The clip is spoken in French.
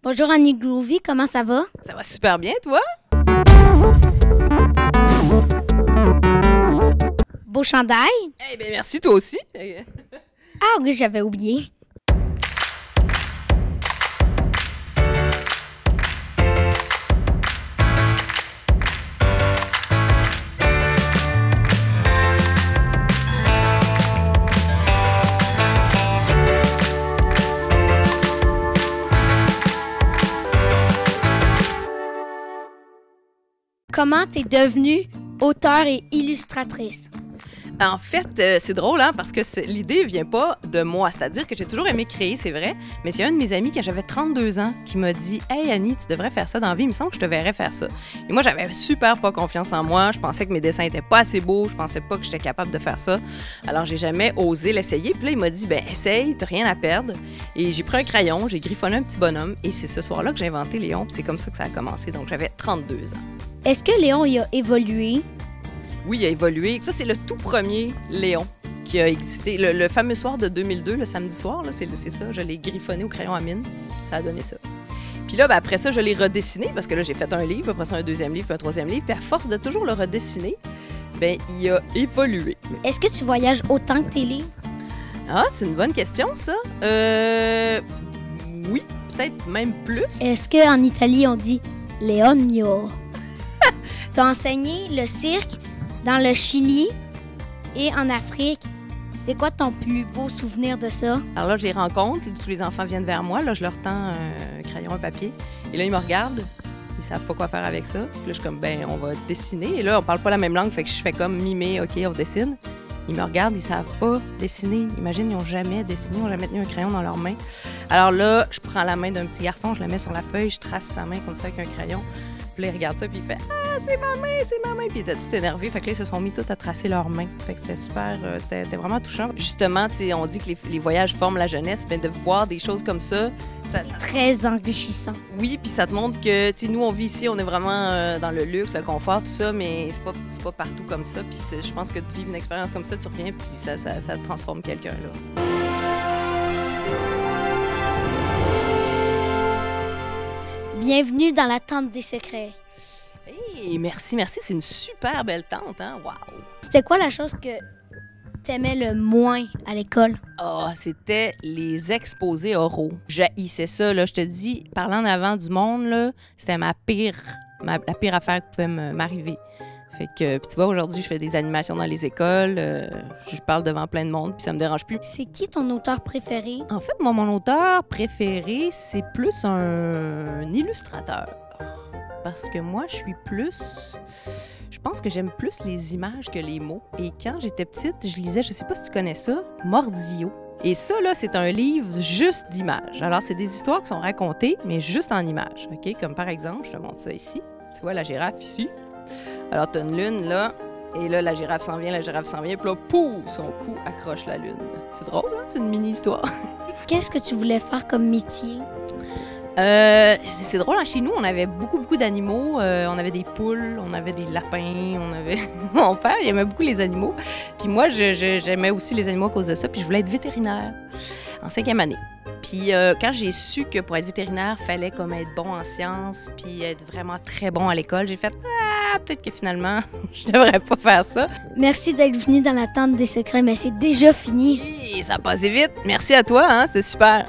Bonjour Annie Groovy, comment ça va? Ça va super bien, toi? Beau chandail? Eh bien, merci, toi aussi. Ah oui, j'avais oublié. Comment t'es devenue auteure et illustratrice? En fait, c'est drôle, hein, parce que l'idée vient pas de moi. C'est-à-dire que j'ai toujours aimé créer, c'est vrai, mais c'est un de mes amis, quand j'avais 32 ans, qui m'a dit « Hey Annie, tu devrais faire ça dans la vie, il me semble que je te verrais faire ça. » Et moi, j'avais super pas confiance en moi. Je pensais que mes dessins étaient pas assez beaux. Je pensais pas que j'étais capable de faire ça. Alors, j'ai jamais osé l'essayer. Puis là, il m'a dit « Ben, essaye, t'as rien à perdre. » Et j'ai pris un crayon, j'ai griffonné un petit bonhomme, et c'est ce soir-là que j'ai inventé Léon, puis c'est comme ça que ça a commencé. Donc, j'avais 32 ans. Est-ce que Léon y a évolué? Oui, il a évolué. Ça, c'est le tout premier Léon qui a existé. Le fameux soir de 2002, le samedi soir, c'est ça. Je l'ai griffonné au crayon à mine. Ça a donné ça. Puis là, après ça, je l'ai redessiné parce que là, j'ai fait un livre, après ça, un deuxième livre, puis un troisième livre. Puis à force de toujours le redessiner, ben il a évolué. Est-ce que tu voyages autant que tes livres? Ah, c'est une bonne question, ça. Oui, peut-être même plus. Est-ce qu'en Italie, on dit Leonio? Tu as enseigné le cirque dans le Chili et en Afrique. C'est quoi ton plus beau souvenir de ça? Alors là, je les rencontre, tous les enfants viennent vers moi, là, je leur tends un crayon, un papier, et là, ils me regardent, ils savent pas quoi faire avec ça. Puis là, je suis comme, ben, on va dessiner, et là, on parle pas la même langue, fait que je fais comme mimer, OK, on dessine. Ils me regardent, ils savent pas dessiner. Imagine, ils n'ont jamais dessiné, ils n'ont jamais tenu un crayon dans leurs mains. Alors là, je prends la main d'un petit garçon, je la mets sur la feuille, je trace sa main comme ça avec un crayon. Puis là, il regarde ça, puis il fait « Ah, c'est ma main, c'est ma main! » Puis il était tout énervé. Fait que là, ils se sont mis tous à tracer leurs mains. Fait que c'était super, c'était vraiment touchant. Justement, on dit que les voyages forment la jeunesse, mais de voir des choses comme ça... Très enrichissant. Oui, puis ça te montre que, tu sais, nous, on vit ici, on est vraiment dans le luxe, le confort, tout ça, mais c'est pas partout comme ça. Puis je pense que de vivre une expérience comme ça, tu reviens, puis ça transforme quelqu'un, là. Bienvenue dans la tente des secrets. Hey, merci. C'est une super belle tente, hein? Wow! C'était quoi la chose que t'aimais le moins à l'école? Ah, c'était les exposés oraux. J'haïssais ça, là. Je te dis, parlant en avant du monde, là, c'était la pire affaire qui pouvait m'arriver. Fait que, puis tu vois, aujourd'hui, je fais des animations dans les écoles, je parle devant plein de monde, puis ça me dérange plus. C'est qui ton auteur préféré? En fait, moi, mon auteur préféré, c'est plus un illustrateur. Parce que moi, je pense que j'aime plus les images que les mots. Et quand j'étais petite, je lisais, je sais pas si tu connais ça, Mordillo. Et ça, là, c'est un livre juste d'images. Alors, c'est des histoires qui sont racontées, mais juste en images, OK? Comme par exemple, je te montre ça ici. Tu vois la girafe ici? Alors, tu as une lune, là, et là, la girafe s'en vient, puis là, pouf, son cou accroche la lune. C'est drôle, hein? C'est une mini-histoire. Qu'est-ce que tu voulais faire comme métier? C'est drôle, hein? Chez nous, on avait beaucoup d'animaux. On avait des poules, on avait des lapins, on avait... Mon père, il aimait beaucoup les animaux. Puis moi, j'aimais aussi les animaux à cause de ça, puis je voulais être vétérinaire en 5e année. Puis quand j'ai su que pour être vétérinaire, il fallait comme être bon en sciences, puis être vraiment très bon à l'école, j'ai fait « Ah, peut-être que finalement, je devrais pas faire ça. » Merci d'être venu dans la tente des secrets, mais c'est déjà fini. Et ça a passé vite. Merci à toi, hein? C'était super.